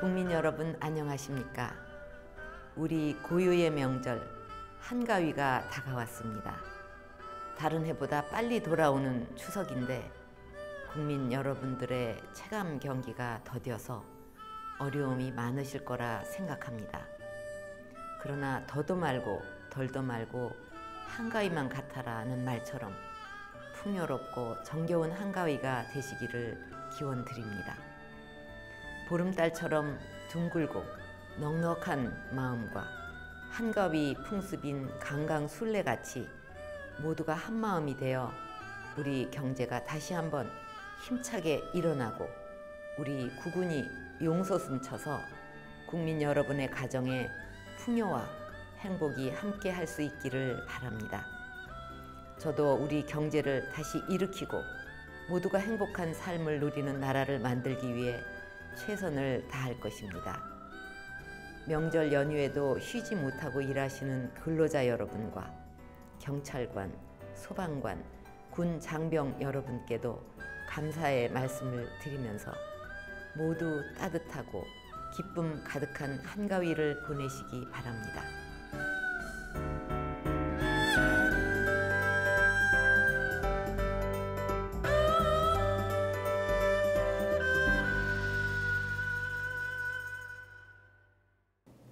국민 여러분 안녕하십니까? 우리 고유의 명절 한가위가 다가왔습니다. 다른 해보다 빨리 돌아오는 추석인데 국민 여러분들의 체감 경기가 더뎌서 어려움이 많으실 거라 생각합니다. 그러나 더도 말고 덜도 말고 한가위만 같아라는 말처럼 풍요롭고 정겨운 한가위가 되시기를 기원드립니다. 보름달처럼 둥글고 넉넉한 마음과 한가위 풍습인 강강술래같이 모두가 한마음이 되어 우리 경제가 다시 한번 힘차게 일어나고 우리 국군이 용솟음쳐서 국민 여러분의 가정에 풍요와 행복이 함께 할 수 있기를 바랍니다. 저도 우리 경제를 다시 일으키고 모두가 행복한 삶을 누리는 나라를 만들기 위해 최선을 다할 것입니다. 명절 연휴에도 쉬지 못하고 일하시는 근로자 여러분과 경찰관, 소방관, 군 장병 여러분께도 감사의 말씀을 드리면서 모두 따뜻하고 기쁨 가득한 한가위를 보내시기 바랍니다.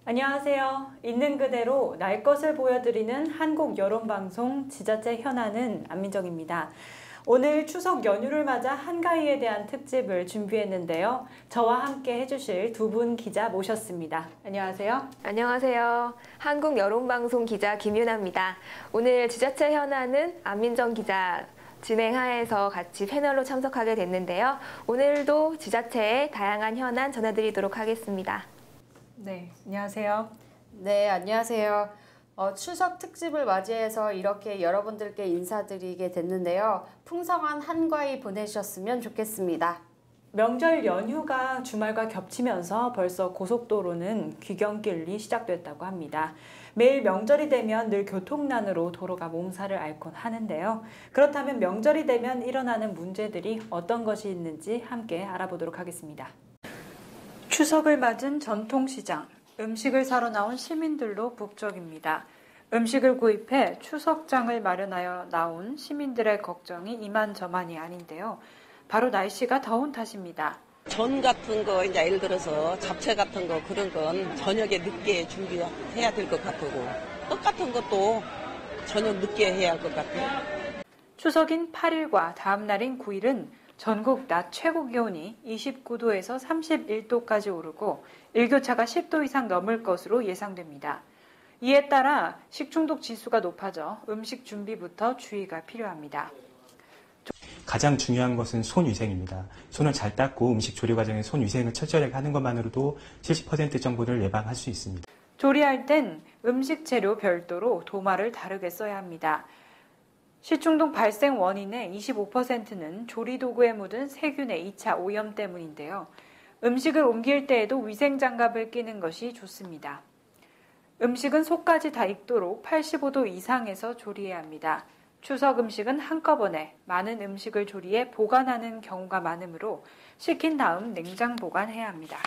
안녕하세요. 있는 그대로 날 것을 보여드리는 한국 여론방송 지자체 현안은 안민정입니다. 오늘 추석 연휴를 맞아 한가위에 대한 특집을 준비했는데요. 저와 함께 해주실 두 분 기자 모셨습니다. 안녕하세요. 안녕하세요. 한국 여론방송 기자 김윤아입니다. 오늘 지자체 현안은 안민정 기자 진행하에서 같이 패널로 참석하게 됐는데요. 오늘도 지자체의 다양한 현안 전해드리도록 하겠습니다. 네, 안녕하세요. 네, 안녕하세요. 추석 특집을 맞이해서 이렇게 여러분들께 인사드리게 됐는데요. 풍성한 한가위 보내셨으면 좋겠습니다. 명절 연휴가 주말과 겹치면서 벌써 고속도로는 귀경길이 시작됐다고 합니다. 매일 명절이 되면 늘 교통난으로 도로가 몸살을 앓곤 하는데요. 그렇다면 명절이 되면 일어나는 문제들이 어떤 것이 있는지 함께 알아보도록 하겠습니다. 추석을 맞은 전통시장, 음식을 사러 나온 시민들로 북적입니다. 음식을 구입해 추석장을 마련하여 나온 시민들의 걱정이 이만저만이 아닌데요. 바로 날씨가 더운 탓입니다. 전 같은 거, 이제 예를 들어서 잡채 같은 거 그런 건 저녁에 늦게 준비해야 될 것 같고, 떡 같은 것도 저녁 늦게 해야 할 것 같아요. 추석인 8일과 다음 날인 9일은 전국 낮 최고 기온이 29도에서 31도까지 오르고 일교차가 10도 이상 넘을 것으로 예상됩니다. 이에 따라 식중독 지수가 높아져 음식 준비부터 주의가 필요합니다. 가장 중요한 것은 손위생입니다. 손을 잘 닦고 음식 조리 과정에 손위생을 철저하게 하는 것만으로도 70% 정도를 예방할 수 있습니다. 조리할 땐 음식 재료 별도로 도마를 다르게 써야 합니다. 식중독 발생 원인의 25%는 조리도구에 묻은 세균의 2차 오염 때문인데요. 음식을 옮길 때에도 위생장갑을 끼는 것이 좋습니다. 음식은 속까지 다 익도록 85도 이상에서 조리해야 합니다. 추석 음식은 한꺼번에 많은 음식을 조리해 보관하는 경우가 많으므로 식힌 다음 냉장 보관해야 합니다.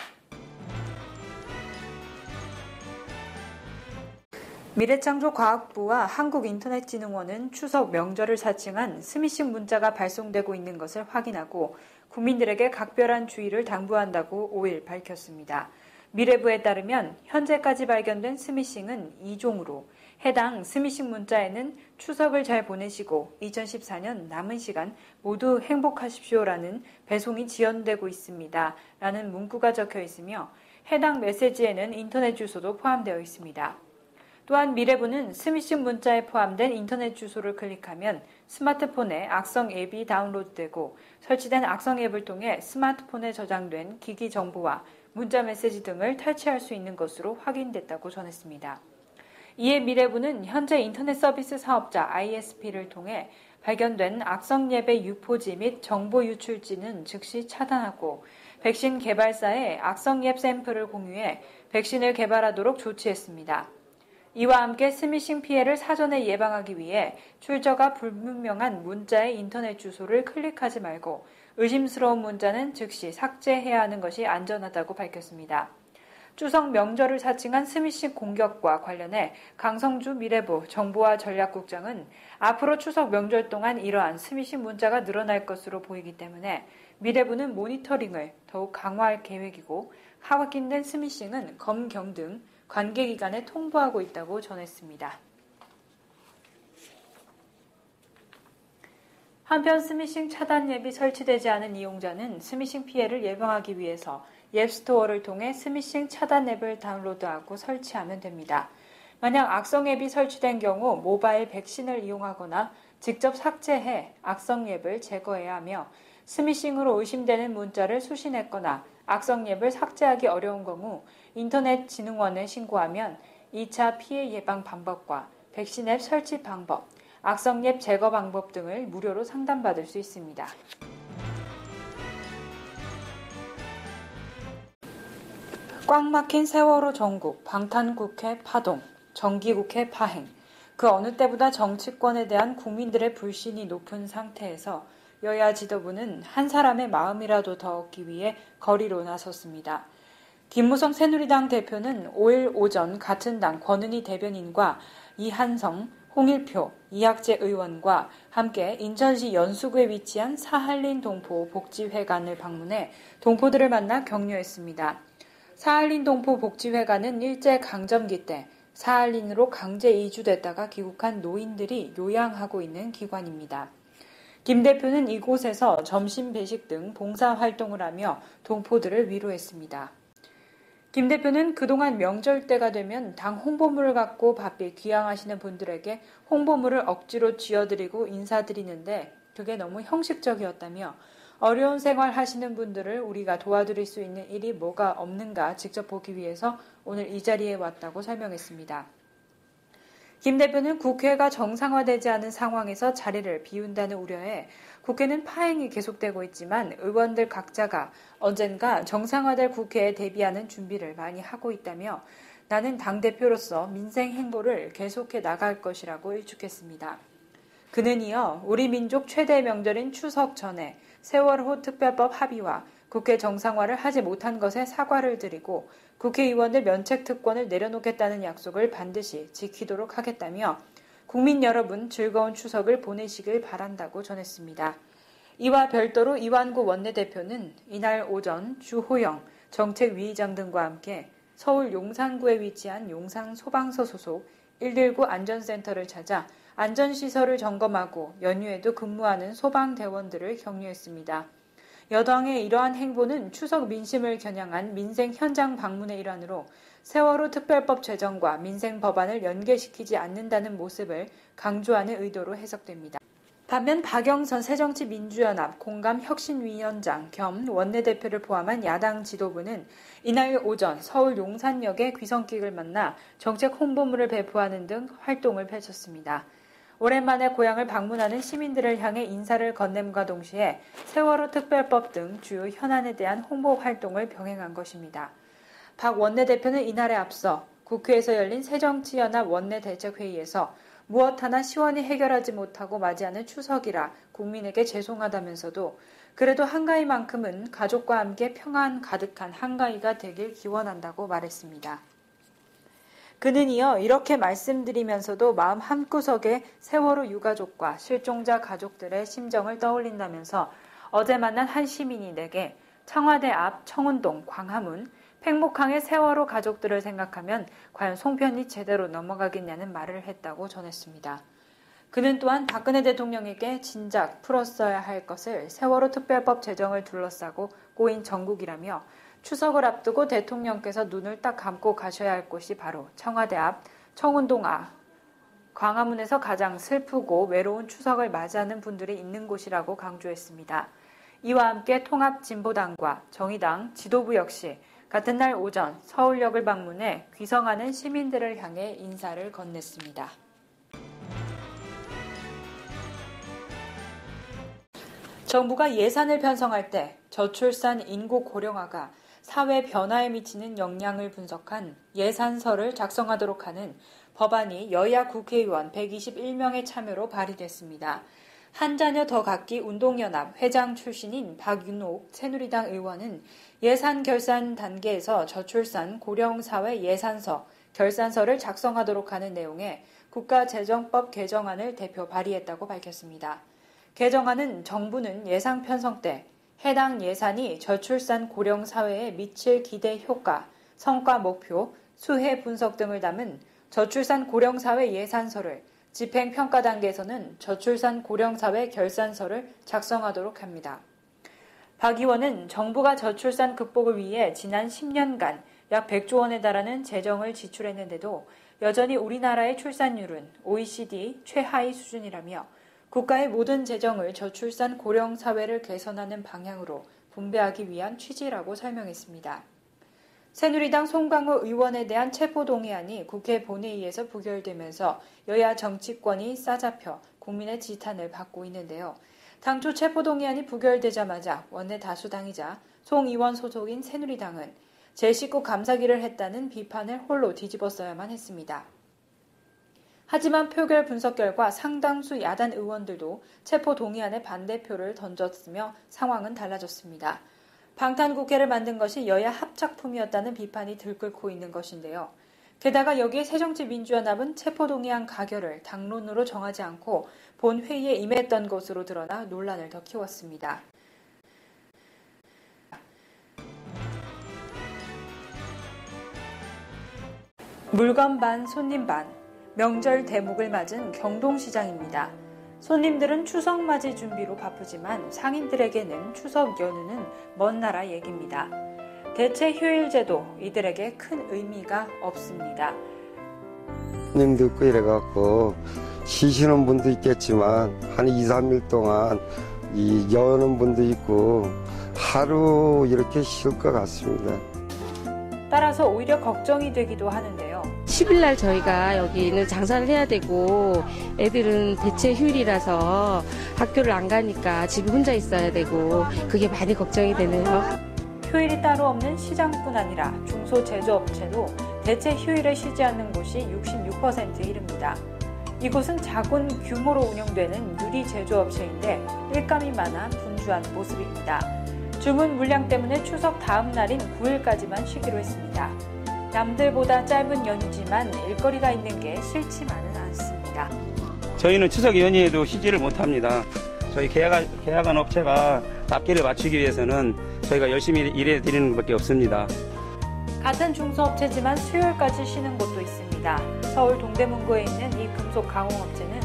미래창조과학부와 한국인터넷진흥원은 추석 명절을 사칭한 스미싱 문자가 발송되고 있는 것을 확인하고 국민들에게 각별한 주의를 당부한다고 5일 밝혔습니다. 미래부에 따르면 현재까지 발견된 스미싱은 2종으로 해당 스미싱 문자에는 추석을 잘 보내시고 2014년 남은 시간 모두 행복하십시오라는 배송이 지연되고 있습니다. 라는 문구가 적혀 있으며 해당 메시지에는 인터넷 주소도 포함되어 있습니다. 또한 미래부는 스미싱 문자에 포함된 인터넷 주소를 클릭하면 스마트폰에 악성 앱이 다운로드되고 설치된 악성 앱을 통해 스마트폰에 저장된 기기 정보와 문자 메시지 등을 탈취할 수 있는 것으로 확인됐다고 전했습니다. 이에 미래부는 현재 인터넷 서비스 사업자 ISP를 통해 발견된 악성 앱의 유포지 및 정보 유출지는 즉시 차단하고 백신 개발사에 악성 앱 샘플을 공유해 백신을 개발하도록 조치했습니다. 이와 함께 스미싱 피해를 사전에 예방하기 위해 출처가 불분명한 문자의 인터넷 주소를 클릭하지 말고 의심스러운 문자는 즉시 삭제해야 하는 것이 안전하다고 밝혔습니다. 추석 명절을 사칭한 스미싱 공격과 관련해 강성주 미래부 정보화 전략국장은 앞으로 추석 명절 동안 이러한 스미싱 문자가 늘어날 것으로 보이기 때문에 미래부는 모니터링을 더욱 강화할 계획이고 확인된 스미싱은 검경 등 관계기관에 통보하고 있다고 전했습니다. 한편 스미싱 차단 앱이 설치되지 않은 이용자는 스미싱 피해를 예방하기 위해서 앱스토어를 통해 스미싱 차단 앱을 다운로드하고 설치하면 됩니다. 만약 악성 앱이 설치된 경우 모바일 백신을 이용하거나 직접 삭제해 악성 앱을 제거해야 하며 스미싱으로 의심되는 문자를 수신했거나 악성 앱을 삭제하기 어려운 경우 인터넷진흥원에 신고하면 2차 피해 예방 방법과 백신 앱 설치 방법, 악성 앱 제거 방법 등을 무료로 상담받을 수 있습니다. 꽉 막힌 세월호 전국, 방탄국회 파동, 정기국회 파행. 그 어느 때보다 정치권에 대한 국민들의 불신이 높은 상태에서 여야 지도부는 한 사람의 마음이라도 더 얻기 위해 거리로 나섰습니다. 김무성 새누리당 대표는 5일 오전 같은 당 권은희 대변인과 이한성, 홍일표, 이학재 의원과 함께 인천시 연수구에 위치한 사할린 동포 복지회관을 방문해 동포들을 만나 격려했습니다. 사할린 동포 복지회관은 일제강점기 때 사할린으로 강제 이주됐다가 귀국한 노인들이 요양하고 있는 기관입니다. 김 대표는 이곳에서 점심 배식 등 봉사활동을 하며 동포들을 위로했습니다. 김 대표는 그동안 명절 때가 되면 당 홍보물을 갖고 바삐 귀향하시는 분들에게 홍보물을 억지로 쥐어드리고 인사드리는데 그게 너무 형식적이었다며 어려운 생활 하시는 분들을 우리가 도와드릴 수 있는 일이 뭐가 없는가 직접 보기 위해서 오늘 이 자리에 왔다고 설명했습니다. 김 대표는 국회가 정상화되지 않은 상황에서 자리를 비운다는 우려에 국회는 파행이 계속되고 있지만 의원들 각자가 언젠가 정상화될 국회에 대비하는 준비를 많이 하고 있다며 나는 당대표로서 민생 행보를 계속해 나갈 것이라고 일축했습니다. 그는 이어 우리 민족 최대 명절인 추석 전에 세월호 특별법 합의와 국회 정상화를 하지 못한 것에 사과를 드리고 국회의원들 면책 특권을 내려놓겠다는 약속을 반드시 지키도록 하겠다며 국민 여러분 즐거운 추석을 보내시길 바란다고 전했습니다. 이와 별도로 이완구 원내대표는 이날 오전 주호영 정책위의장 등과 함께 서울 용산구에 위치한 용산소방서 소속 119 안전센터를 찾아 안전시설을 점검하고 연휴에도 근무하는 소방대원들을 격려했습니다. 여당의 이러한 행보는 추석 민심을 겨냥한 민생 현장 방문의 일환으로 세월호 특별법 제정과 민생 법안을 연계시키지 않는다는 모습을 강조하는 의도로 해석됩니다. 반면 박영선 새정치민주연합 공감혁신위원장 겸 원내대표를 포함한 야당 지도부는 이날 오전 서울 용산역의 귀성객을 만나 정책 홍보물을 배포하는 등 활동을 펼쳤습니다. 오랜만에 고향을 방문하는 시민들을 향해 인사를 건넴과 동시에 세월호 특별법 등 주요 현안에 대한 홍보 활동을 병행한 것입니다. 박 원내대표는 이날에 앞서 국회에서 열린 새정치연합 원내대책회의에서 무엇 하나 시원히 해결하지 못하고 맞이하는 추석이라 국민에게 죄송하다면서도 그래도 한가위만큼은 가족과 함께 평안 가득한 한가위가 되길 기원한다고 말했습니다. 그는 이어 이렇게 말씀드리면서도 마음 한구석에 세월호 유가족과 실종자 가족들의 심정을 떠올린다면서 어제 만난 한 시민이 내게 청와대 앞 청운동 광화문 팽목항의 세월호 가족들을 생각하면 과연 송편이 제대로 넘어가겠냐는 말을 했다고 전했습니다. 그는 또한 박근혜 대통령에게 진작 풀었어야 할 것을 세월호 특별법 제정을 둘러싸고 꼬인 정국이라며 추석을 앞두고 대통령께서 눈을 딱 감고 가셔야 할 곳이 바로 청와대 앞 청운동 앞 광화문에서 가장 슬프고 외로운 추석을 맞이하는 분들이 있는 곳이라고 강조했습니다. 이와 함께 통합진보당과 정의당 지도부 역시 같은 날 오전 서울역을 방문해 귀성하는 시민들을 향해 인사를 건넸습니다. 정부가 예산을 편성할 때 저출산 인구 고령화가 사회 변화에 미치는 영향을 분석한 예산서를 작성하도록 하는 법안이 여야 국회의원 121명의 참여로 발의됐습니다. 한 자녀 더 갖기 운동연합 회장 출신인 박윤옥 새누리당 의원은 예산 결산 단계에서 저출산 고령사회 예산서, 결산서를 작성하도록 하는 내용의 국가재정법 개정안을 대표 발의했다고 밝혔습니다. 개정안은 정부는 예산 편성 때 해당 예산이 저출산 고령사회에 미칠 기대 효과, 성과 목표, 수혜 분석 등을 담은 저출산 고령사회 예산서를 집행평가 단계에서는 저출산 고령사회 결산서를 작성하도록 합니다. 박 의원은 정부가 저출산 극복을 위해 지난 10년간 약 100조 원에 달하는 재정을 지출했는데도 여전히 우리나라의 출산율은 OECD 최하위 수준이라며 국가의 모든 재정을 저출산 고령사회를 개선하는 방향으로 분배하기 위한 취지라고 설명했습니다. 새누리당 송강호 의원에 대한 체포동의안이 국회 본회의에서 부결되면서 여야 정치권이 싸잡혀 국민의 지탄을 받고 있는데요. 당초 체포동의안이 부결되자마자 원내 다수당이자 송 의원 소속인 새누리당은 제19 감사기를 했다는 비판을 홀로 뒤집었어야만 했습니다. 하지만 표결 분석 결과 상당수 야단 의원들도 체포동의안에 반대표를 던졌으며 상황은 달라졌습니다. 방탄국회를 만든 것이 여야 합작품이었다는 비판이 들끓고 있는 것인데요. 게다가 여기에 새정치민주연합은 체포동의안 가결을 당론으로 정하지 않고 본회의에 임했던 것으로 드러나 논란을 더 키웠습니다. 물건 반 손님 반, 명절 대목을 맞은 경동시장입니다. 손님들은 추석 맞이 준비로 바쁘지만 상인들에게는 추석 연휴는 먼 나라 얘기입니다. 대체 휴일제도 이들에게 큰 의미가 없습니다. 손님도 있고 이래갖고 쉬시는 분도 있겠지만 한 2, 3일 동안 여는 분도 있고 하루 이렇게 쉴 것 같습니다. 따라서 오히려 걱정이 되기도 하는데요. 10일 날 저희가 여기는 장사를 해야 되고 애들은 대체 휴일이라서 학교를 안 가니까 집에 혼자 있어야 되고 그게 많이 걱정이 되네요. 휴일이 따로 없는 시장뿐 아니라 중소제조업체도 대체 휴일에 쉬지 않는 곳이 66%에 이릅니다. 이곳은 작은 규모로 운영되는 유리 제조업체인데 일감이 많아 분주한 모습입니다. 주문 물량 때문에 추석 다음 날인 9일까지만 쉬기로 했습니다. 남들보다 짧은 연휴지만 일거리가 있는 게 싫지만은 않습니다. 저희는 추석 연휴에도 쉬지를 못합니다. 저희 계약한 업체가 납기를 맞추기 위해서는 저희가 열심히 일해 드리는 것밖에 없습니다. 같은 중소업체지만 수요일까지 쉬는 곳도 있습니다. 서울 동대문구에 있는 이 금속 가공업체는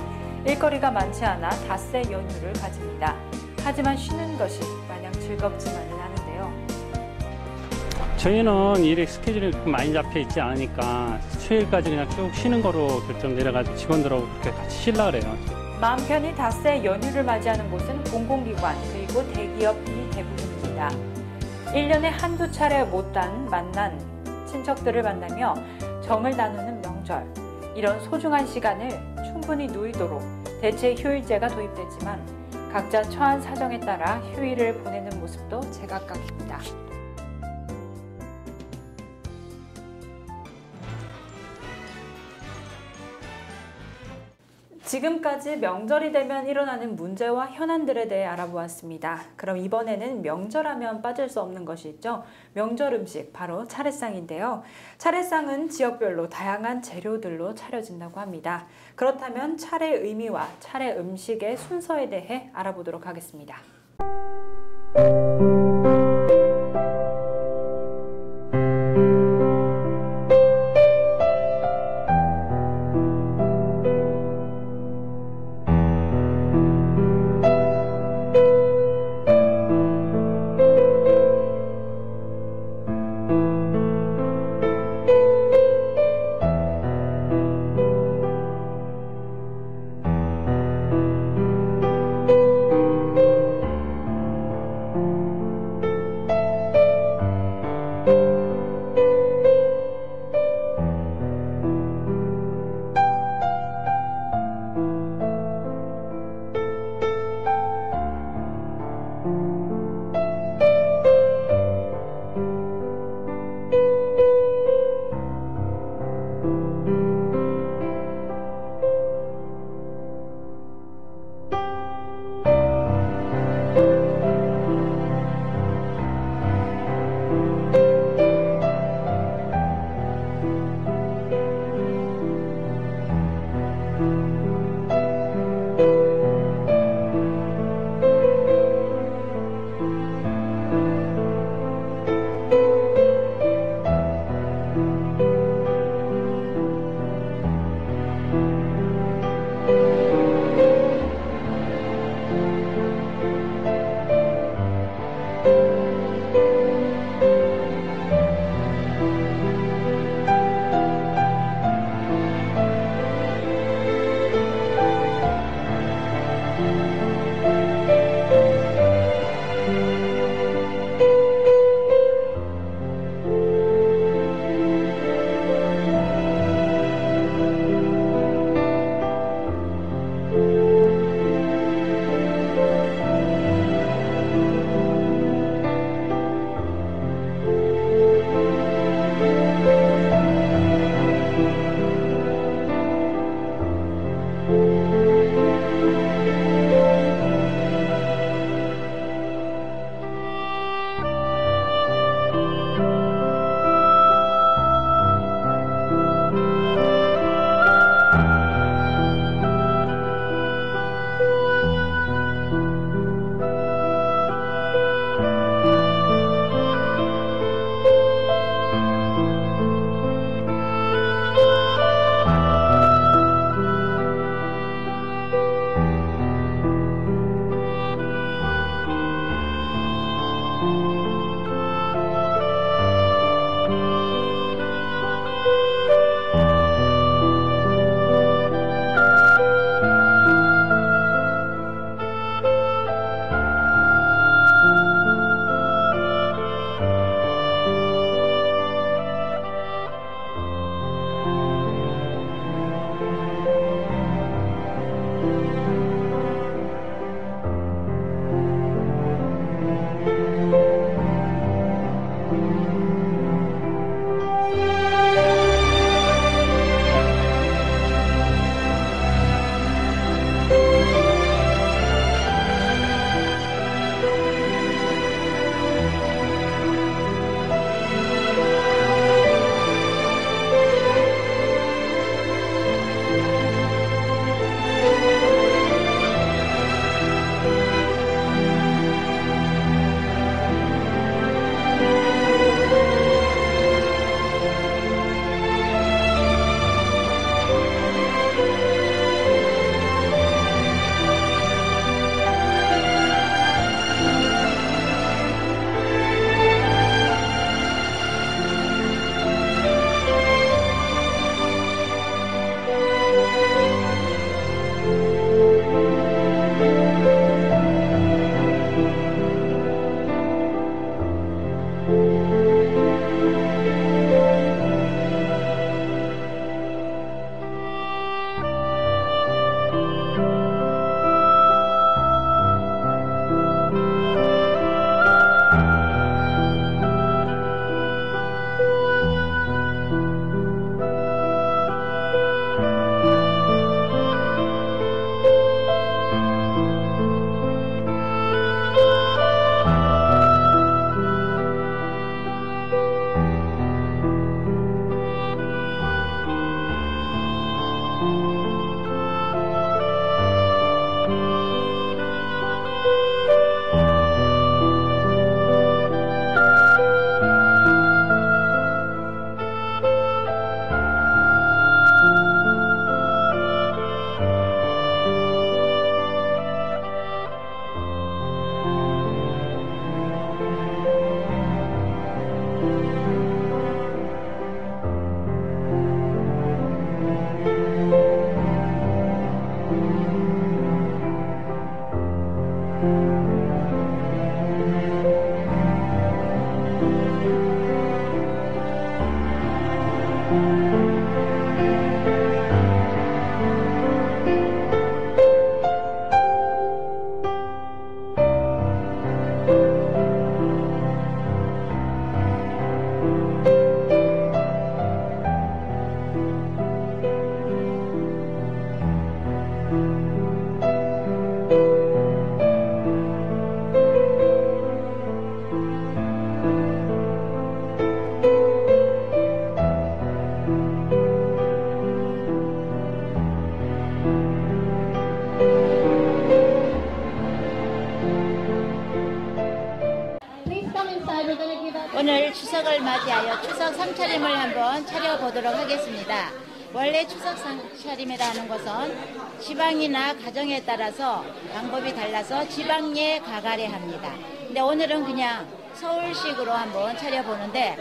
일거리가 많지 않아 닷새 연휴를 가집니다. 하지만 쉬는 것이 마냥 즐겁지만은 않은데요. 저희는 일에 스케줄이 많이 잡혀 있지 않으니까 수요일까지 그냥 쭉 쉬는 거로 결정 내려가지고 직원들하고 그렇게 같이 쉬려고 그래요. 마음 편히 닷새 연휴를 맞이하는 곳은 공공기관 그리고 대기업이 대부분입니다. 1년에 한두 차례 못한 만난 친척들을 만나며 정을 나누는 명절. 이런 소중한 시간을 충분히 누리도록 대체 휴일제가 도입됐지만 각자 처한 사정에 따라 휴일을 보내는 모습도 제각각입니다. 지금까지 명절이 되면 일어나는 문제와 현안들에 대해 알아보았습니다. 그럼 이번에는 명절하면 빠질 수 없는 것이 있죠. 명절 음식, 바로 차례상인데요. 차례상은 지역별로 다양한 재료들로 차려진다고 합니다. 그렇다면 차례의 의미와 차례 음식의 순서에 대해 알아보도록 하겠습니다. 추석을 맞이하여 추석 상차림을 한번 차려보도록 하겠습니다. 원래 추석 상차림이라는 것은 지방이나 가정에 따라서 방법이 달라서 지방에 가가래 합니다. 근데 오늘은 그냥 서울식으로 한번 차려보는데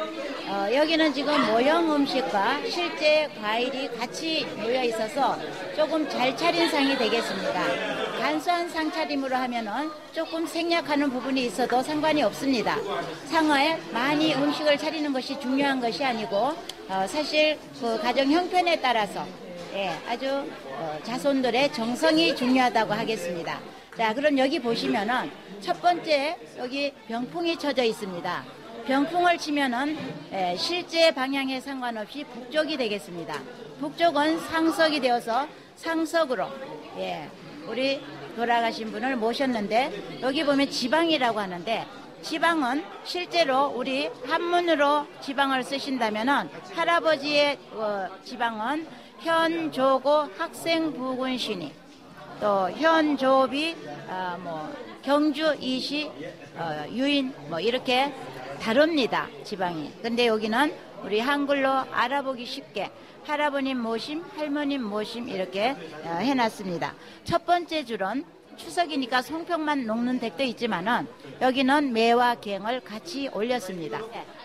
여기는 지금 모형 음식과 실제 과일이 같이 모여 있어서 조금 잘 차린 상이 되겠습니다. 간소한 상차림으로 하면은 조금 생략하는 부분이 있어도 상관이 없습니다. 상어에 많이 음식을 차리는 것이 중요한 것이 아니고 사실 그 가정 형편에 따라서 아주 자손들의 정성이 중요하다고 하겠습니다. 자, 그럼 여기 보시면은 첫 번째 여기 병풍이 쳐져 있습니다. 병풍을 치면은 실제 방향에 상관없이 북쪽이 되겠습니다. 북쪽은 상석이 되어서 상석으로 우리 돌아가신 분을 모셨는데 여기 보면 지방이라고 하는데 지방은 실제로 우리 한문으로 지방을 쓰신다면은 할아버지의 지방은 현조고 학생부군신이 또 현조비 경주 이시 유인 이렇게 다릅니다. 지방이. 근데 여기는 우리 한글로 알아보기 쉽게 할아버님 모심, 할머님 모심 이렇게 해놨습니다. 첫 번째 줄은 추석이니까 송편만 녹는 댁도 있지만은 여기는 매와 갱을 같이 올렸습니다.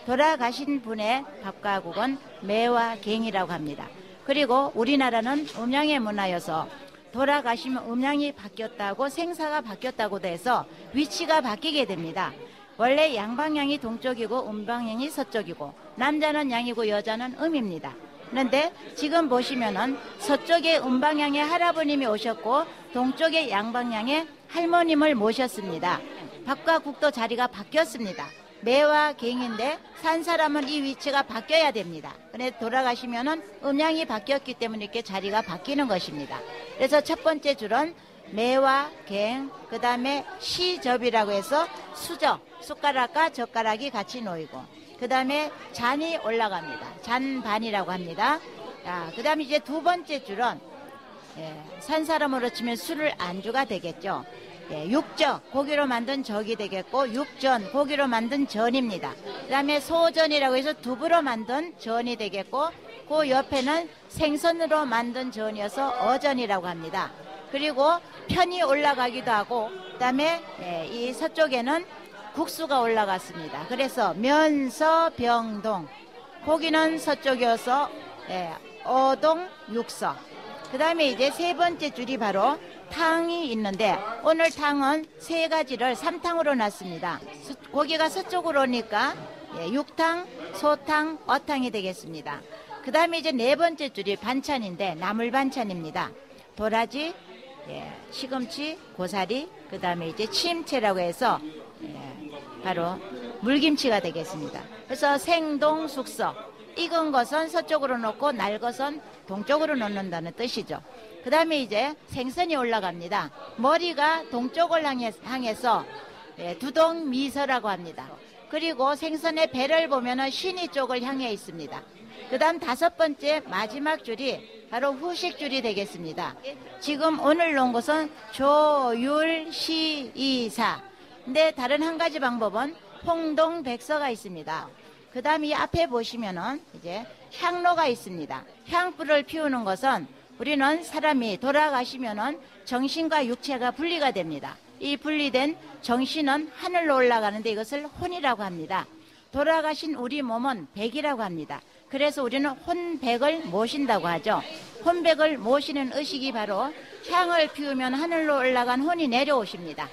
돌아가신 분의 밥과 국은 매와 갱이라고 합니다. 그리고 우리나라는 음양의 문화여서 돌아가시면 음양이 바뀌었다고 생사가 바뀌었다고 돼서 위치가 바뀌게 됩니다. 원래 양방향이 동쪽이고 음방향이 서쪽이고 남자는 양이고 여자는 음입니다. 그런데 지금 보시면은 서쪽에 음방향에 할아버님이 오셨고 동쪽에 양방향에 할머님을 모셨습니다. 밥과 국도 자리가 바뀌었습니다. 매와 갱인데 산 사람은 이 위치가 바뀌어야 됩니다. 그런데 돌아가시면은 음양이 바뀌었기 때문에 이렇게 자리가 바뀌는 것입니다. 그래서 첫 번째 줄은 매와 갱, 그 다음에 시접이라고 해서 수저, 숟가락과 젓가락이 같이 놓이고 그 다음에 잔이 올라갑니다. 잔반이라고 합니다. 그 다음에 이제 두 번째 줄은 산 사람으로 치면 술을 안주가 되겠죠. 육적, 고기로 만든 적이 되겠고 육전, 고기로 만든 전입니다. 그 다음에 소전이라고 해서 두부로 만든 전이 되겠고 그 옆에는 생선으로 만든 전이어서 어전이라고 합니다. 그리고 편이 올라가기도 하고 그 다음에 이 서쪽에는 국수가 올라갔습니다. 그래서 면서병동, 고기는 서쪽이어서 어동 육서. 그 다음에 이제 세 번째 줄이 바로 탕이 있는데 오늘 탕은 세 가지를 3탕으로 놨습니다. 고기가 서쪽으로 오니까 육탕, 소탕, 어탕이 되겠습니다. 그 다음에 이제 네 번째 줄이 반찬인데 나물 반찬입니다. 도라지, 시금치, 고사리, 그 다음에 이제 침채라고 해서 바로 물김치가 되겠습니다. 그래서 생동 숙서, 익은 것은 서쪽으로 놓고 날 것은 동쪽으로 놓는다는 뜻이죠. 그 다음에 이제 생선이 올라갑니다. 머리가 동쪽을 향해서 두동미서라고 합니다. 그리고 생선의 배를 보면은 신이 쪽을 향해 있습니다. 그 다음 다섯 번째 마지막 줄이 바로 후식줄이 되겠습니다. 지금 오늘 놓은 것은 조율시이사. 근데 다른 한 가지 방법은 홍동백서가 있습니다. 그 다음에 이 앞에 보시면은 이제 향로가 있습니다. 향불을 피우는 것은 우리는 사람이 돌아가시면은 정신과 육체가 분리가 됩니다. 이 분리된 정신은 하늘로 올라가는데 이것을 혼이라고 합니다. 돌아가신 우리 몸은 백이라고 합니다. 그래서 우리는 혼백을 모신다고 하죠. 혼백을 모시는 의식이 바로 향을 피우면 하늘로 올라간 혼이 내려오십니다.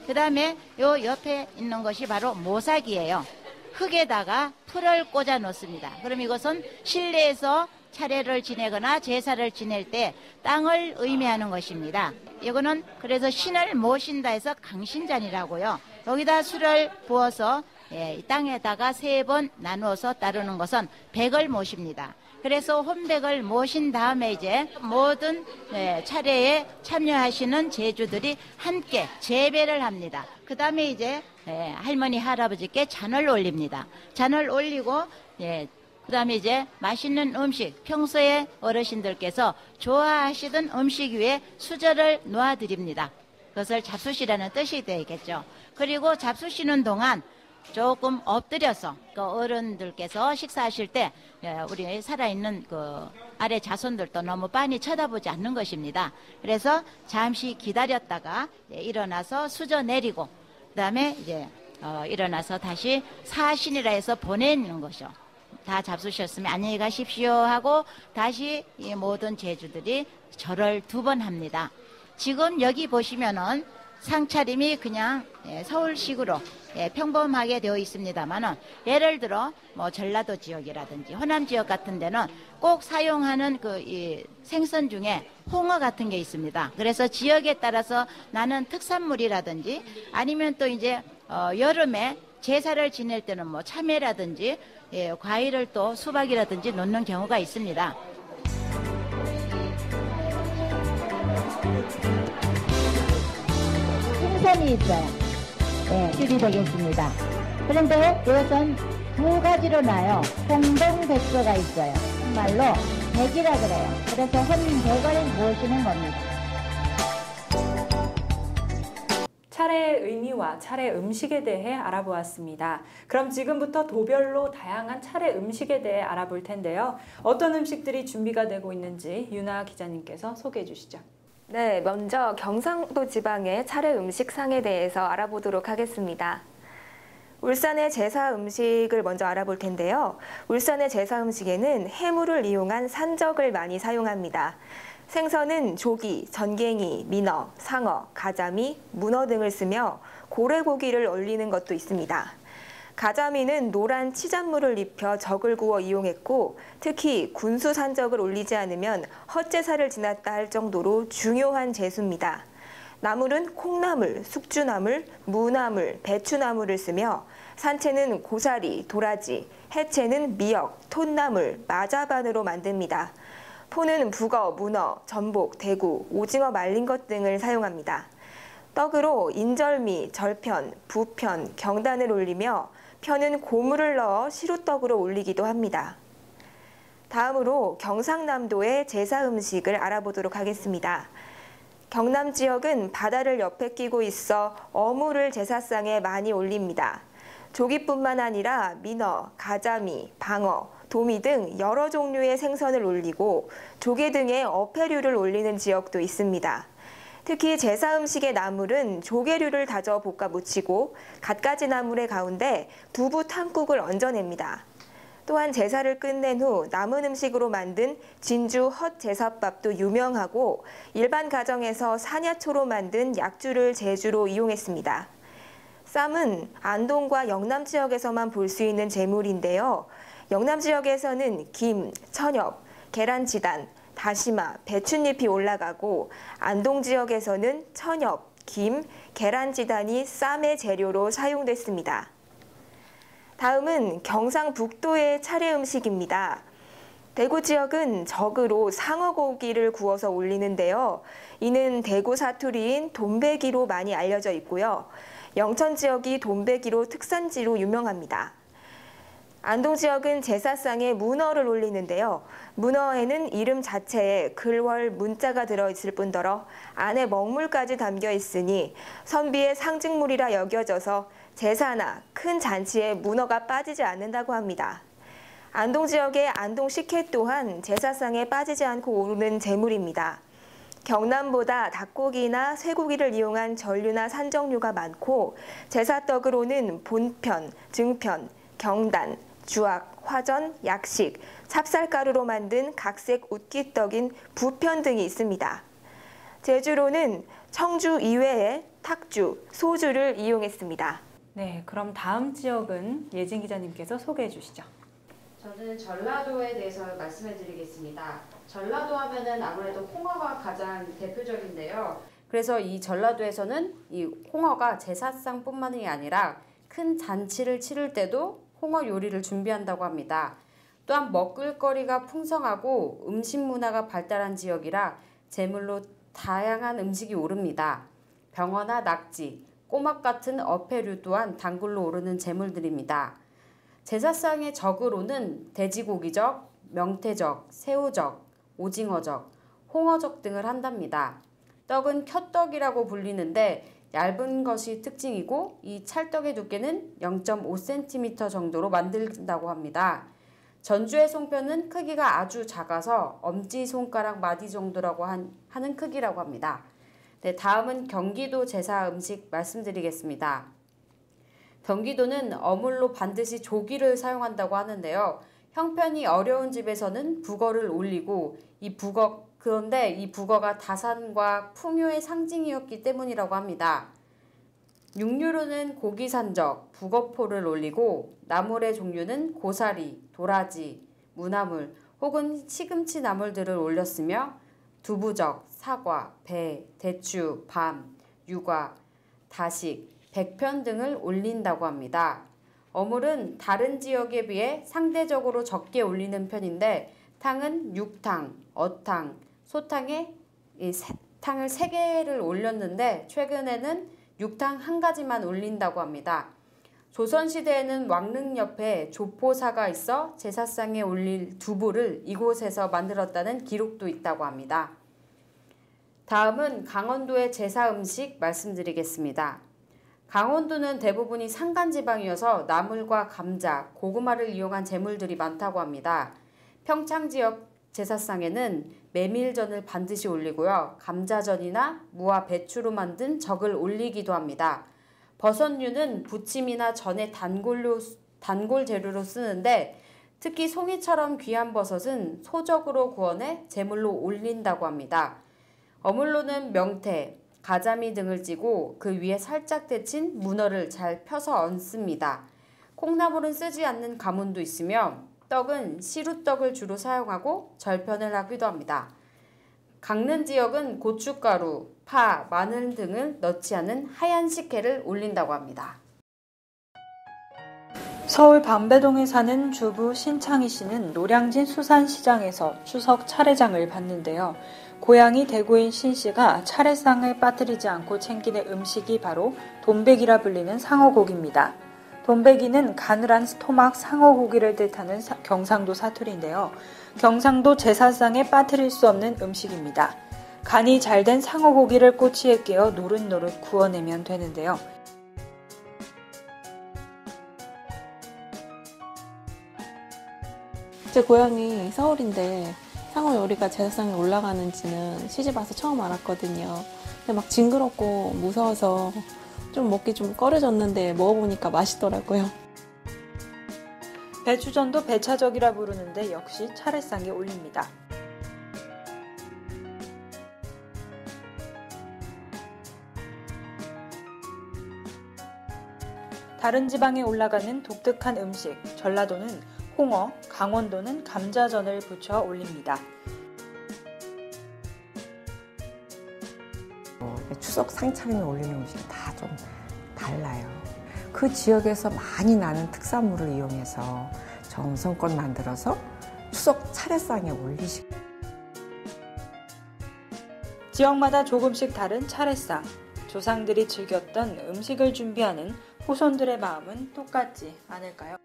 그 다음에 요 옆에 있는 것이 바로 모삭이에요. 흙에다가 풀을 꽂아 놓습니다. 그럼 이것은 실내에서 차례를 지내거나 제사를 지낼 때 땅을 의미하는 것입니다. 이거는 그래서 신을 모신다 해서 강신잔이라고요. 여기다 술을 부어서 이 땅에다가 3번 나누어서 따르는 것은 백을 모십니다. 그래서 혼백을 모신 다음에 이제 모든 차례에 참여하시는 제주들이 함께 재배를 합니다. 그 다음에 이제 할머니 할아버지께 잔을 올립니다. 잔을 올리고 그 다음에 이제 맛있는 음식, 평소에 어르신들께서 좋아하시던 음식 위에 수저를 놓아드립니다. 그것을 잡수시라는 뜻이 되겠죠. 그리고 잡수시는 동안 조금 엎드려서 그 어른들께서 식사하실 때 우리 살아있는 그 아래 자손들도 너무 빤히 쳐다보지 않는 것입니다. 그래서 잠시 기다렸다가 일어나서 수저 내리고 그다음에 이제 일어나서 다시 사신이라 해서 보내는 것이죠. 다 잡수셨으면 안녕히 가십시오 하고 다시 이 모든 제주들이 절을 2번 합니다. 지금 여기 보시면은 상차림이 그냥 서울식으로 평범하게 되어 있습니다만은 예를 들어 뭐 전라도 지역이라든지 호남 지역 같은 데는 꼭 사용하는 이 생선 중에 홍어 같은 게 있습니다. 그래서 지역에 따라서 나는 특산물이라든지 아니면 또 이제 여름에 제사를 지낼 때는 뭐 참외라든지 과일을 또 수박이라든지 넣는 경우가 있습니다. 생선이 있어요. 귤이 되겠습니다. 그런데 이것은 2가지로 나요. 홍동백서가 있어요. 정말로 백이라 그래요. 그래서 혼백을 모시는 겁니다. 차례의 의미와 차례 음식에 대해 알아보았습니다. 그럼 지금부터 도별로 다양한 차례 음식에 대해 알아볼 텐데요. 어떤 음식들이 준비가 되고 있는지 윤아 기자님께서 소개해 주시죠. 네, 먼저 경상도 지방의 차례 음식상에 대해서 알아보도록 하겠습니다. 울산의 제사 음식을 먼저 알아볼 텐데요. 울산의 제사 음식에는 해물을 이용한 산적을 많이 사용합니다. 생선은 조기, 전갱이, 민어, 상어, 가자미, 문어 등을 쓰며 고래고기를 올리는 것도 있습니다. 가자미는 노란 치잣물을 입혀 적을 구워 이용했고 특히 군수 산적을 올리지 않으면 헛제사를 지났다 할 정도로 중요한 제수입니다. 나물은 콩나물, 숙주나물, 무나물, 배추나물을 쓰며 산채는 고사리, 도라지, 해채는 미역, 톳나물, 마자반으로 만듭니다. 포는 북어, 문어, 전복, 대구, 오징어 말린 것 등을 사용합니다. 떡으로 인절미, 절편, 부편, 경단을 올리며 편은 고물을 넣어 시루떡으로 올리기도 합니다. 다음으로 경상남도의 제사 음식을 알아보도록 하겠습니다. 경남 지역은 바다를 옆에 끼고 있어 어물을 제사상에 많이 올립니다. 조기뿐만 아니라 민어, 가자미, 방어, 도미 등 여러 종류의 생선을 올리고 조개 등의 어패류를 올리는 지역도 있습니다. 특히 제사 음식의 나물은 조개류를 다져 볶아 무치고 갖가지 나물의 가운데 두부 탕국을 얹어냅니다. 또한 제사를 끝낸 후 남은 음식으로 만든 진주 헛제사밥도 유명하고 일반 가정에서 사냐초로 만든 약주를 제주로 이용했습니다. 쌈은 안동과 영남 지역에서만 볼 수 있는 제물인데요. 영남 지역에서는 김, 천엽, 계란지단, 다시마, 배춧잎이 올라가고 안동 지역에서는 천엽, 김, 계란지단이 쌈의 재료로 사용됐습니다. 다음은 경상북도의 차례 음식입니다. 대구 지역은 적으로 상어고기를 구워서 올리는데요. 이는 대구 사투리인 돈베기로 많이 알려져 있고요. 영천 지역이 돈베기로 특산지로 유명합니다. 안동 지역은 제사상에 문어를 올리는데요. 문어에는 이름 자체에 글월 문자가 들어있을 뿐더러 안에 먹물까지 담겨 있으니 선비의 상징물이라 여겨져서 제사나 큰 잔치에 문어가 빠지지 않는다고 합니다. 안동 지역의 안동 식혜 또한 제사상에 빠지지 않고 오르는 제물입니다. 경남보다 닭고기나 쇠고기를 이용한 전류나 산적류가 많고 제사떡으로는 본편, 증편, 경단, 주악, 화전, 약식, 찹쌀가루로 만든 각색 웃기떡인 부편 등이 있습니다. 제주로는 청주 이외에 탁주, 소주를 이용했습니다. 네, 그럼 다음 지역은 예진 기자님께서 소개해 주시죠. 저는 전라도에 대해서 말씀해 드리겠습니다. 전라도 하면은 아무래도 홍어가 가장 대표적인데요. 그래서 이 전라도에서는 이 홍어가 제사상뿐만이 아니라 큰 잔치를 치를 때도 홍어 요리를 준비한다고 합니다. 또한 먹을거리가 풍성하고 음식 문화가 발달한 지역이라 제물로 다양한 음식이 오릅니다. 병어나 낙지, 꼬막 같은 어패류 또한 단골로 오르는 제물들입니다. 제사상의 적으로는 돼지고기적, 명태적, 새우적, 오징어적, 홍어적 등을 한답니다. 떡은 켜떡이라고 불리는데 얇은 것이 특징이고 이 찰떡의 두께는 0.5cm 정도로 만든다고 합니다. 전주의 송편은 크기가 아주 작아서 엄지손가락 마디 정도라고 하는 크기라고 합니다. 네, 다음은 경기도 제사 음식 말씀드리겠습니다. 경기도는 어물로 반드시 조기를 사용한다고 하는데요. 형편이 어려운 집에서는 북어를 올리고 그런데 이 북어가 다산과 풍요의 상징이었기 때문이라고 합니다. 육류로는 고기산적, 북어포를 올리고 나물의 종류는 고사리, 도라지, 무나물 혹은 시금치 나물들을 올렸으며 두부적, 사과, 배, 대추, 밤, 유과, 다식, 백편 등을 올린다고 합니다. 어물은 다른 지역에 비해 상대적으로 적게 올리는 편인데 탕은 육탕, 어탕, 소탕에 탕을 3개를 올렸는데 최근에는 육탕 1가지만 올린다고 합니다. 조선시대에는 왕릉 옆에 조포사가 있어 제사상에 올릴 두부를 이곳에서 만들었다는 기록도 있다고 합니다. 다음은 강원도의 제사 음식 말씀드리겠습니다. 강원도는 대부분이 산간지방이어서 나물과 감자, 고구마를 이용한 제물들이 많다고 합니다. 평창 지역 제사상에는 메밀전을 반드시 올리고요. 감자전이나 무와 배추로 만든 적을 올리기도 합니다. 버섯류는 부침이나 전에 단골 재료로 쓰는데 특히 송이처럼 귀한 버섯은 소적으로 구워내 제물로 올린다고 합니다. 어물로는 명태, 가자미 등을 찌고 그 위에 살짝 데친 문어를 잘 펴서 얹습니다. 콩나물은 쓰지 않는 가문도 있으며 떡은 시루떡을 주로 사용하고 절편을 하기도 합니다. 강릉 지역은 고춧가루, 파, 마늘 등을 넣지 않은 하얀 식혜를 올린다고 합니다. 서울 방배동에 사는 주부 신창희 씨는 노량진 수산시장에서 추석 차례장을 봤는데요. 고향이 대구인 신 씨가 차례상을 빠뜨리지 않고 챙기는 음식이 바로 돈베기라 불리는 상어고기입니다. 돈베기는 가늘한 토막 상어고기를 뜻하는 경상도 사투리인데요. 경상도 제사상에 빠뜨릴 수 없는 음식입니다. 간이 잘된 상어고기를 꼬치에 깨어 노릇노릇 구워내면 되는데요. 제 고향이 서울인데 상어 요리가 제사상에 올라가는지는 시집와서 처음 알았거든요. 근데 막 징그럽고 무서워서 좀 먹기 좀 꺼려졌는데 먹어보니까 맛있더라고요. 배추전도 배차적이라 부르는데 역시 차례상에 올립니다. 다른 지방에 올라가는 독특한 음식, 전라도는 홍어, 강원도는 감자전을 부쳐 올립니다. 추석 상차림에 올리는 음식이 다 좀 달라요. 그 지역에서 많이 나는 특산물을 이용해서 정성껏 만들어서 추석 차례상에 올리시고 지역마다 조금씩 다른 차례상, 조상들이 즐겼던 음식을 준비하는 후손들의 마음은 똑같지 않을까요?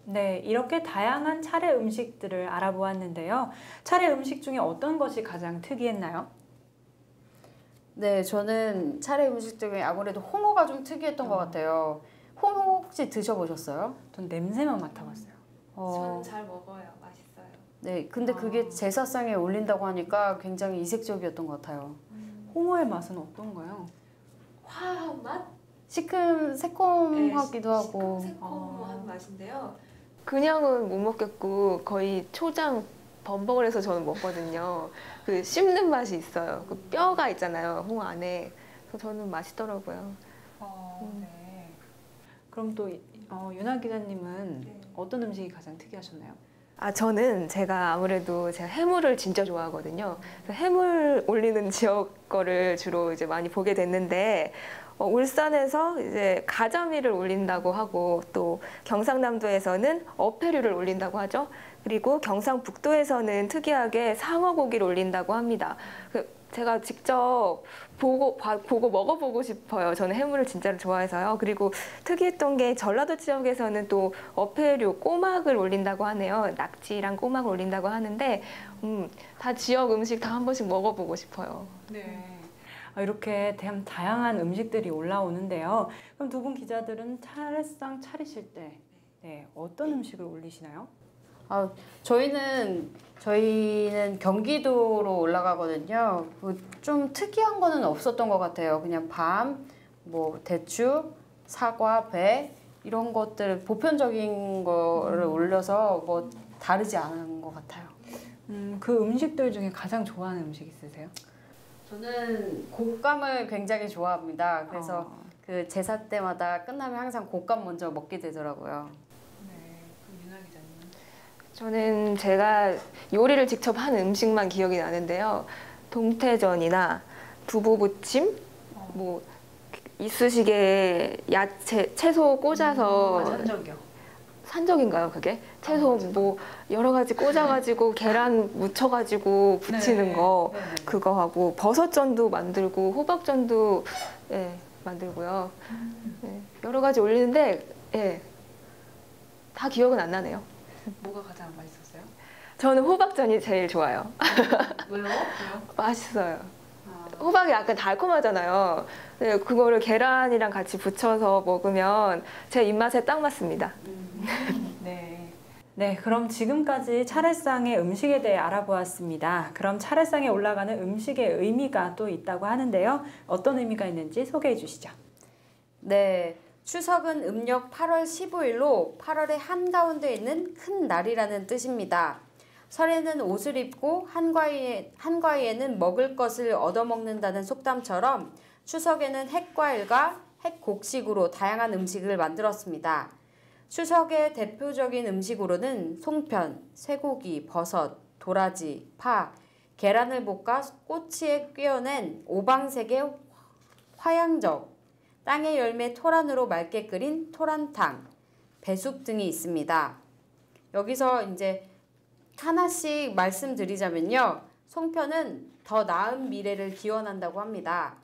네, 이렇게 다양한 차례 음식들을 알아보았는데요. 차례 음식 중에 어떤 것이 가장 특이했나요? 네, 저는 차례 음식 중에 아무래도 홍어가 좀 특이했던 것 같아요. 홍어 혹시 드셔보셨어요? 전 냄새만 맡아봤어요. 저는 잘 먹어요. 맛있어요. 네, 근데 그게 제사상에 올린다고 하니까 굉장히 이색적이었던 것 같아요. 홍어의 맛은 어떤가요? 화한 맛? 새콤하기도 네, 하고. 새콤한 맛인데요. 그냥은 못 먹겠고 거의 초장 범벅을 해서 저는 먹거든요. 그 씹는 맛이 있어요. 그 뼈가 있잖아요, 홍어 안에. 그래서 저는 맛있더라고요. 네. 그럼 또 윤아 기자님은 어떤 음식이 가장 특이하셨나요? 저는 아무래도 제가 해물을 진짜 좋아하거든요. 그래서 해물 올리는 지역 거를 주로 이제 많이 보게 됐는데, 울산에서 이제 가자미를 올린다고 하고, 또 경상남도에서는 어패류를 올린다고 하죠. 그리고 경상북도에서는 특이하게 상어고기를 올린다고 합니다. 제가 직접 보고 먹어보고 싶어요. 저는 해물을 진짜로 좋아해서요. 그리고 특이했던 게 전라도 지역에서는 또 어패류, 꼬막을 올린다고 하네요. 낙지랑 꼬막을 올린다고 하는데 다 지역 음식 다 한 번씩 먹어보고 싶어요. 네. 이렇게 다양한 음식들이 올라오는데요. 그럼 두 분 기자들은 차례상 차리실 때 어떤 음식을 올리시나요? 저희는 경기도로 올라가거든요. 좀 특이한 거는 없었던 것 같아요. 그냥 밤, 뭐 대추, 사과, 배 이런 것들 보편적인 거를 올려서 뭐 다르지 않은 것 같아요. 그 음식들 중에 가장 좋아하는 음식 있으세요? 저는 곶감을 굉장히 좋아합니다. 그래서 그 제사 때마다 끝나면 항상 곶감 먼저 먹게 되더라고요. 저는 제가 요리를 직접 한 음식만 기억이 나는데요. 동태전이나 두부부침, 뭐 이쑤시개에 야채, 채소 꽂아서 산적이요. 산적인가요, 그게? 채소 뭐 여러 가지 꽂아가지고 계란 묻혀가지고 부치는 거 그거 하고 버섯전도 만들고 호박전도 만들고요. 여러 가지 올리는데 다 기억은 안 나네요. 뭐가 가장 맛있었어요? 저는 호박전이 제일 좋아요. 왜요? 맛있어요. 호박이 약간 달콤하잖아요. 그거를 계란이랑 같이 부쳐서 먹으면 제 입맛에 딱 맞습니다. 네, 그럼 지금까지 차례상의 음식에 대해 알아보았습니다. 그럼 차례상에 올라가는 음식의 의미가 또 있다고 하는데요. 어떤 의미가 있는지 소개해 주시죠. 네, 추석은 음력 8월 15일로 8월의 한가운데 있는 큰 날이라는 뜻입니다. 설에는 옷을 입고 한가위에는 먹을 것을 얻어먹는다는 속담처럼 추석에는 핵과일과 핵곡식으로 다양한 음식을 만들었습니다. 추석의 대표적인 음식으로는 송편, 쇠고기, 버섯, 도라지, 파, 계란을 볶아 꼬치에 꿰어낸 오방색의 화양적, 땅의 열매 토란으로 맑게 끓인 토란탕, 배숙 등이 있습니다. 여기서 이제 하나씩 말씀드리자면요. 송편은 더 나은 미래를 기원한다고 합니다.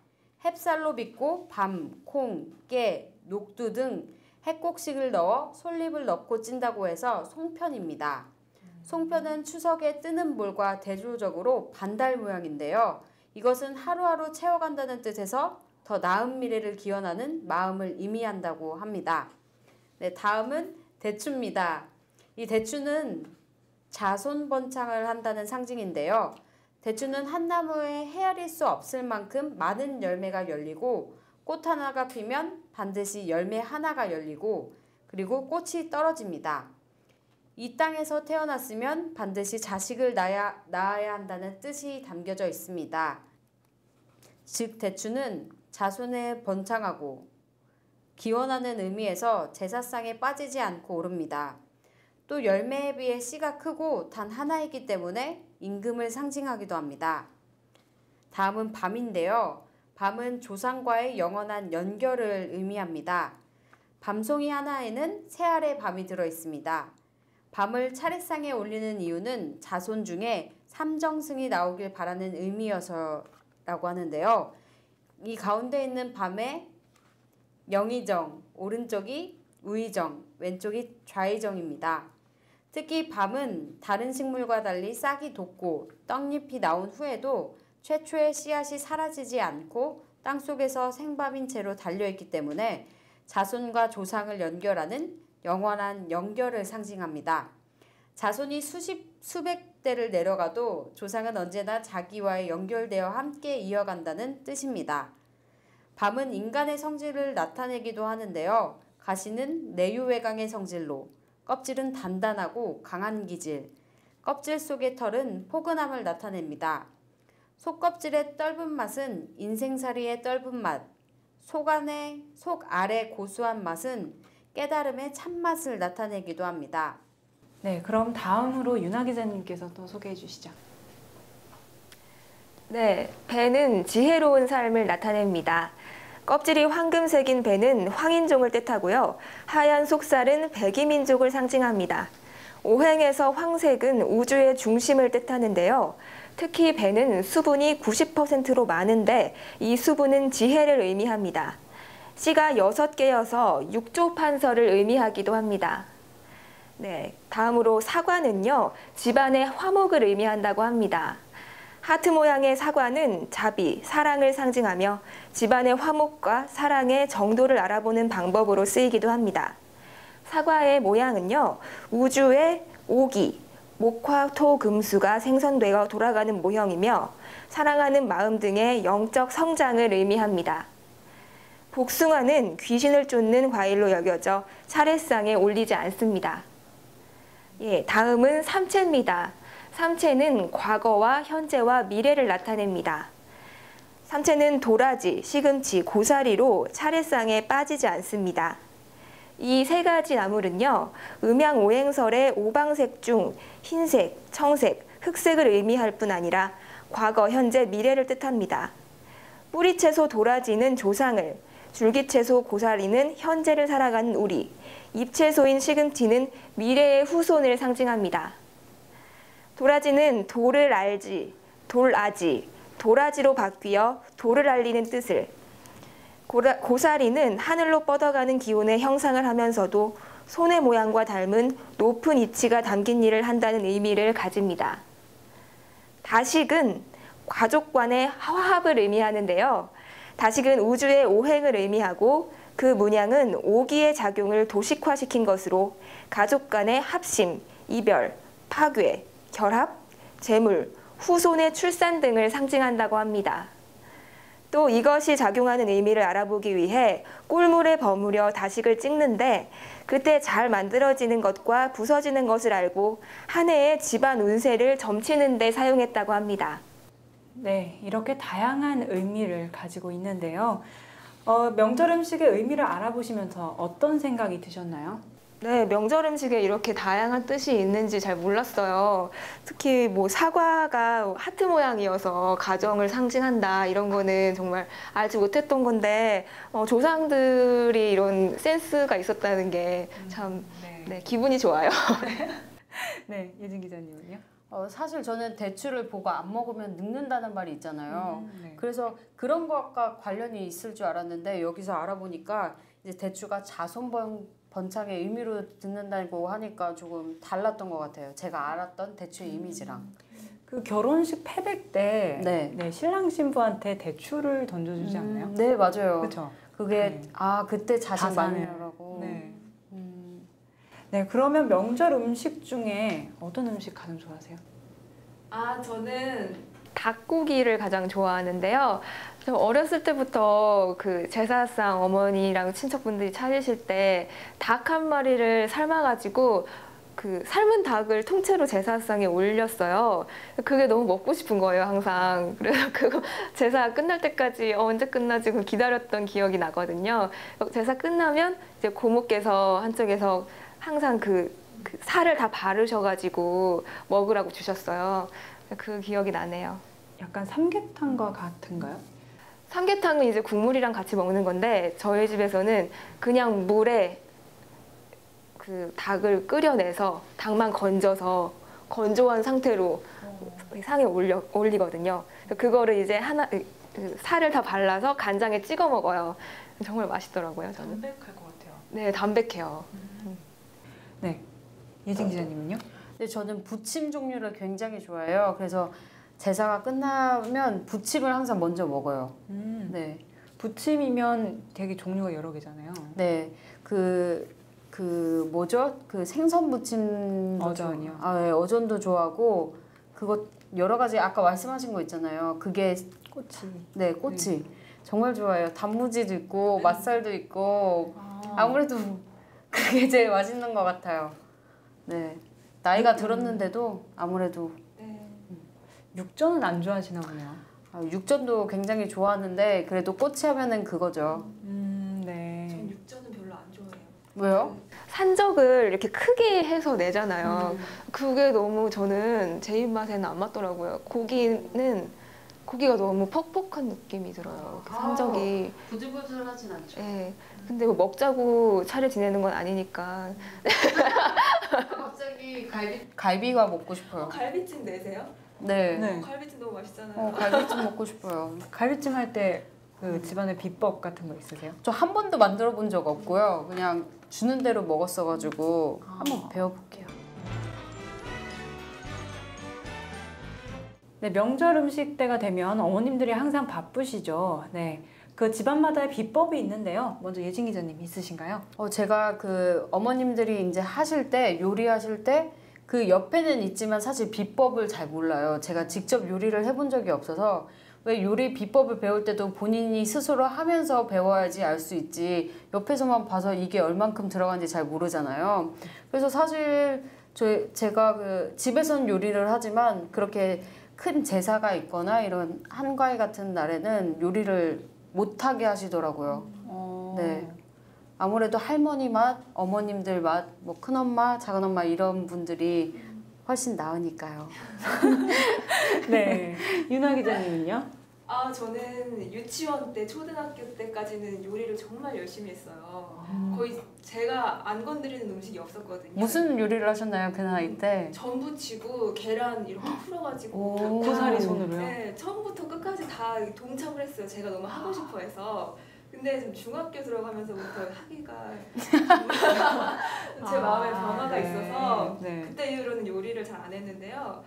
햅쌀로 빚고 밤, 콩, 깨, 녹두 등 핵곡식을 넣어 솔잎을 넣고 찐다고 해서 송편입니다. 송편은 추석에 뜨는 볼과 대조적으로 반달 모양인데요. 이것은 하루하루 채워간다는 뜻에서 더 나은 미래를 기원하는 마음을 의미한다고 합니다. 네, 다음은 대추입니다. 이 대추는 자손번창을 한다는 상징인데요. 대추는 한 나무에 헤아릴 수 없을 만큼 많은 열매가 열리고 꽃 하나가 피면 반드시 열매 하나가 열리고 그리고 꽃이 떨어집니다. 이 땅에서 태어났으면 반드시 자식을 낳아야 한다는 뜻이 담겨져 있습니다. 즉 대추는 자손에 번창하고 기원하는 의미에서 제사상에 빠지지 않고 오릅니다. 또 열매에 비해 씨가 크고 단 하나이기 때문에 임금을 상징하기도 합니다. 다음은 밤인데요. 밤은 조상과의 영원한 연결을 의미합니다. 밤송이 하나에는 세 알의 밤이 들어있습니다. 밤을 차례상에 올리는 이유는 자손 중에 삼정승이 나오길 바라는 의미여서라고 하는데요. 이 가운데 있는 밤에 영의정, 오른쪽이 우의정, 왼쪽이 좌의정입니다. 특히 밤은 다른 식물과 달리 싹이 돋고 떡잎이 나온 후에도 최초의 씨앗이 사라지지 않고 땅속에서 생밤인 채로 달려있기 때문에 자손과 조상을 연결하는 영원한 연결을 상징합니다. 자손이 수백 대를 내려가도 조상은 언제나 자기와의 연결되어 함께 이어간다는 뜻입니다. 밤은 인간의 성질을 나타내기도 하는데요. 가시는 내유외강의 성질로, 껍질은 단단하고 강한 기질, 껍질 속의 털은 포근함을 나타냅니다. 속껍질의 떫은 맛은 인생살이의 떫은 맛, 속 아래 고소한 맛은 깨달음의 참맛을 나타내기도 합니다. 네, 그럼 다음으로 윤아 기자님께서 또 소개해 주시죠. 네, 배는 지혜로운 삶을 나타냅니다. 껍질이 황금색인 배는 황인종을 뜻하고요. 하얀 속살은 백이민족을 상징합니다. 오행에서 황색은 우주의 중심을 뜻하는데요. 특히 배는 수분이 90%로 많은데 이 수분은 지혜를 의미합니다. 씨가 6개여서 육조판서를 의미하기도 합니다. 네, 다음으로 사과는요, 집안의 화목을 의미한다고 합니다. 하트 모양의 사과는 자비, 사랑을 상징하며 집안의 화목과 사랑의 정도를 알아보는 방법으로 쓰이기도 합니다. 사과의 모양은요, 우주의 오기, 목화, 토, 금수가 생성되어 돌아가는 모형이며 사랑하는 마음 등의 영적 성장을 의미합니다. 복숭아는 귀신을 쫓는 과일로 여겨져 차례상에 올리지 않습니다. 예, 다음은 삼채입니다. 삼채는 과거와 현재와 미래를 나타냅니다. 삼채는 도라지, 시금치, 고사리로 차례상에 빠지지 않습니다. 이 세 가지 나물은요, 음양오행설의 오방색 중 흰색, 청색, 흑색을 의미할 뿐 아니라 과거, 현재, 미래를 뜻합니다. 뿌리채소 도라지는 조상을, 줄기채소 고사리는 현재를 살아가는 우리, 잎채소인 시금치는 미래의 후손을 상징합니다. 도라지는 돌을 알지, 돌아지, 도라지로 바뀌어 돌을 알리는 뜻을, 고사리는 하늘로 뻗어가는 기운의 형상을 하면서도 손의 모양과 닮은 높은 이치가 담긴 일을 한다는 의미를 가집니다. 다식은 가족 간의 화합을 의미하는데요. 다식은 우주의 오행을 의미하고 그 문양은 오기의 작용을 도식화시킨 것으로 가족 간의 합심, 이별, 파괴, 결합, 재물, 후손의 출산 등을 상징한다고 합니다. 또 이것이 작용하는 의미를 알아보기 위해 꿀물에 버무려 다식을 찍는데 그때 잘 만들어지는 것과 부서지는 것을 알고 한 해의 집안 운세를 점치는 데 사용했다고 합니다. 네, 이렇게 다양한 의미를 가지고 있는데요. 명절 음식의 의미를 알아보시면서 어떤 생각이 드셨나요? 네, 명절 음식에 이렇게 다양한 뜻이 있는지 잘 몰랐어요. 특히 뭐 사과가 하트 모양이어서 가정을 상징한다 이런 거는 정말 알지 못했던 건데 조상들이 이런 센스가 있었다는 게 참 네, 기분이 좋아요. 네, 예진 기자님은요? 사실 저는 대추를 보고 안 먹으면 늙는다는 말이 있잖아요. 그래서 그런 것과 관련이 있을 줄 알았는데 여기서 알아보니까 이제 대추가 자손번창의 의미로 듣는다고 하니까 조금 달랐던 것 같아요. 제가 알았던 대추의 이미지랑. 그 결혼식 패백 때 네, 신랑 신부한테 대추를 던져주지 않나요? 네, 맞아요. 그렇죠. 그게 그때 자신 마누라고. 네. 네, 그러면 명절 음식 중에 어떤 음식 가장 좋아하세요? 저는 닭고기를 가장 좋아하는데요. 저 어렸을 때부터 그 제사상 어머니랑 친척분들이 차리실 때 닭 한 마리를 삶아가지고 그 삶은 닭을 통째로 제사상에 올렸어요. 그게 너무 먹고 싶은 거예요, 항상. 그래서 그거 제사 끝날 때까지 언제 끝나지 기다렸던 기억이 나거든요. 제사 끝나면 이제 고모께서 한쪽에서 항상 그 살을 다 바르셔가지고 먹으라고 주셨어요. 그 기억이 나네요. 약간 삼계탕과 같은가요? 삼계탕은 이제 국물이랑 같이 먹는 건데 저희 집에서는 그냥 물에 그 닭을 끓여내서 닭만 건져서 건조한 상태로 상에 올리거든요. 그거를 이제 살을 다 발라서 간장에 찍어 먹어요. 정말 맛있더라고요, 저는. 담백할 것 같아요. 네, 담백해요. 네, 예진 기자님은요? 네, 저는 부침 종류를 굉장히 좋아해요. 그래서 제사가 끝나면 부침을 항상 먼저 먹어요. 네, 부침이면 되게 종류가 여러 개잖아요. 네, 뭐죠? 그 생선 부침도 어전이요. 네, 어전도 좋아하고 그거 여러 가지 아까 말씀하신 거 있잖아요. 그게 꼬치. 네, 꼬치. 정말 좋아해요. 단무지도 있고 맛살도 있고 아무래도 그게 제일 맛있는 것 같아요. 네, 나이가 들었는데도 아무래도. 육전은 안 좋아하시나 보네요. 육전도 굉장히 좋아하는데 그래도 꼬치 하면은 그거죠. 네. 전 육전은 별로 안 좋아해요. 왜요? 산적을 이렇게 크게 해서 내잖아요. 그게 너무 저는 제 입맛에는 안 맞더라고요. 고기가 너무 퍽퍽한 느낌이 들어요. 그 산적이. 부들부들하진 않죠. 네. 근데 뭐 먹자고 차례 지내는 건 아니니까. 갑자기 갈비가 먹고 싶어요. 갈비찜 내세요? 네. 갈비찜 너무 맛있잖아요. 갈비찜 먹고 싶어요. 갈비찜 할 때 그 집안에 비법 같은 거 있으세요? 저 한 번도 만들어 본 적 없고요. 그냥 주는 대로 먹었어가지고 한번 배워볼게요. 네, 명절 음식 때가 되면 어머님들이 항상 바쁘시죠. 네. 그 집안마다의 비법이 있는데요. 먼저 예진 기자님 있으신가요? 제가 그 어머님들이 이제 하실 때, 요리하실 때 그 옆에는 있지만 사실 비법을 잘 몰라요. 제가 직접 요리를 해본 적이 없어서 왜 요리 비법을 배울 때도 본인이 스스로 하면서 배워야지 알 수 있지 옆에서만 봐서 이게 얼만큼 들어간지 잘 모르잖아요. 그래서 사실 제가 그 집에서는 요리를 하지만 그렇게 큰 제사가 있거나 이런 한가위 같은 날에는 요리를 못하게 하시더라고요. 네. 아무래도 할머니 맛, 어머님들 맛, 뭐 큰엄마, 작은엄마 이런 분들이 훨씬 나으니까요. 네. 윤아 기자님은요? 저는 유치원 때, 초등학교 때까지는 요리를 정말 열심히 했어요. 거의 제가 안 건드리는 음식이 없었거든요. 무슨 요리를 하셨나요, 그 나이 때? 전 부치고 계란 이렇게 풀어가지고 고사리 손으로요? 네, 처음부터 끝까지 다 동참을 했어요. 제가 너무 하고 싶어 해서. 근데 좀 중학교 들어가면서부터 하기가 제 마음에 변화가 있어서 그때 이후로는 요리를 잘 안 했는데요.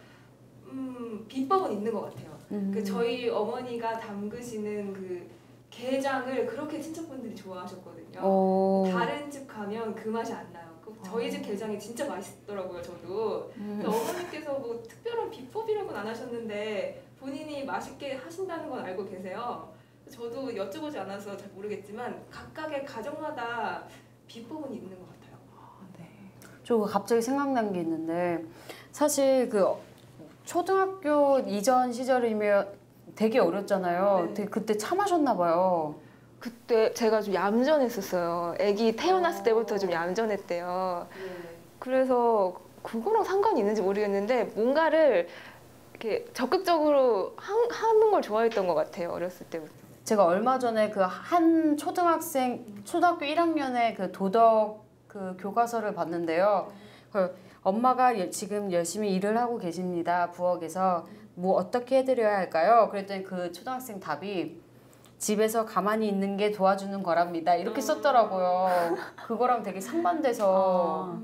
비법은 있는 것 같아요. 그 저희 어머니가 담그시는 그 게장을 그렇게 친척분들이 좋아하셨거든요. 다른 집 가면 그 맛이 안 나요. 저희 집 게장이 진짜 맛있더라고요, 저도. 어머니께서 뭐 특별한 비법이라고는 안 하셨는데 본인이 맛있게 하신다는 건 알고 계세요. 저도 여쭤보지 않아서 잘 모르겠지만 각각의 가정마다 비법은 있는 것 같아요. 네. 저 갑자기 생각난 게 있는데 사실 그 초등학교 이전 시절이면 되게 어렸잖아요. 되게 그때 차 마셨나 봐요. 그때 제가 좀 얌전했었어요. 아기 태어났을 때부터 좀 얌전했대요. 그래서 그거랑 상관이 있는지 모르겠는데 뭔가를 이렇게 적극적으로 하는 걸 좋아했던 것 같아요. 어렸을 때부터. 제가 얼마 전에 그 한 초등학교 1학년의 그 도덕 그 교과서를 봤는데요. 엄마가 지금 열심히 일을 하고 계십니다. 부엌에서 뭐 어떻게 해드려야 할까요? 그랬더니 그 초등학생 답이 집에서 가만히 있는 게 도와주는 거랍니다. 이렇게 썼더라고요. 그거랑 되게 상반돼서.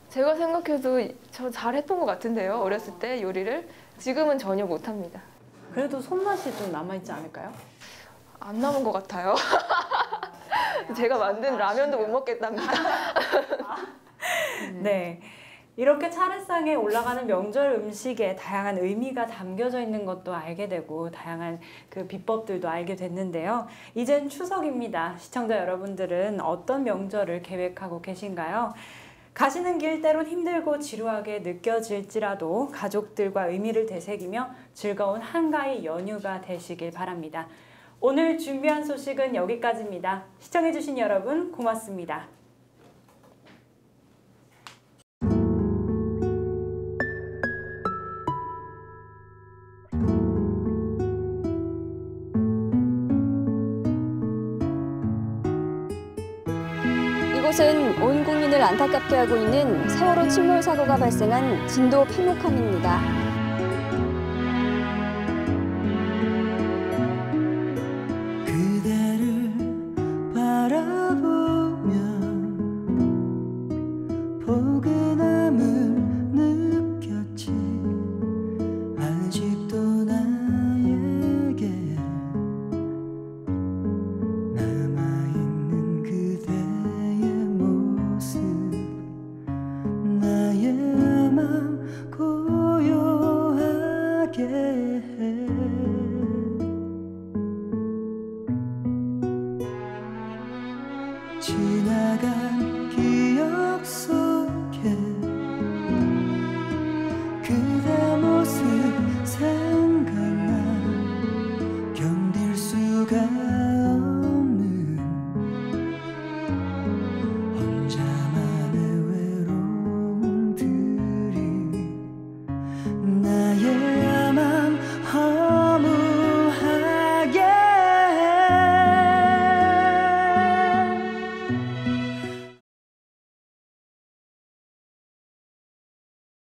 제가 생각해도 저 잘했던 것 같은데요. 어렸을 때 요리를. 지금은 전혀 못합니다. 그래도 손맛이 좀 남아있지 않을까요? 안 남은 것 같아요. 제가 만든 라면도 못 먹겠답니다. 네. 이렇게 차례상에 올라가는 명절 음식에 다양한 의미가 담겨져 있는 것도 알게 되고 다양한 그 비법들도 알게 됐는데요. 이젠 추석입니다. 시청자 여러분들은 어떤 명절을 계획하고 계신가요? 가시는 길 때론 힘들고 지루하게 느껴질지라도 가족들과 의미를 되새기며 즐거운 한가위 연휴가 되시길 바랍니다. 오늘 준비한 소식은 여기까지입니다. 시청해주신 여러분 고맙습니다. 이곳은 온 국민을 안타깝게 하고 있는 세월호 침몰 사고가 발생한 진도 팽목항입니다.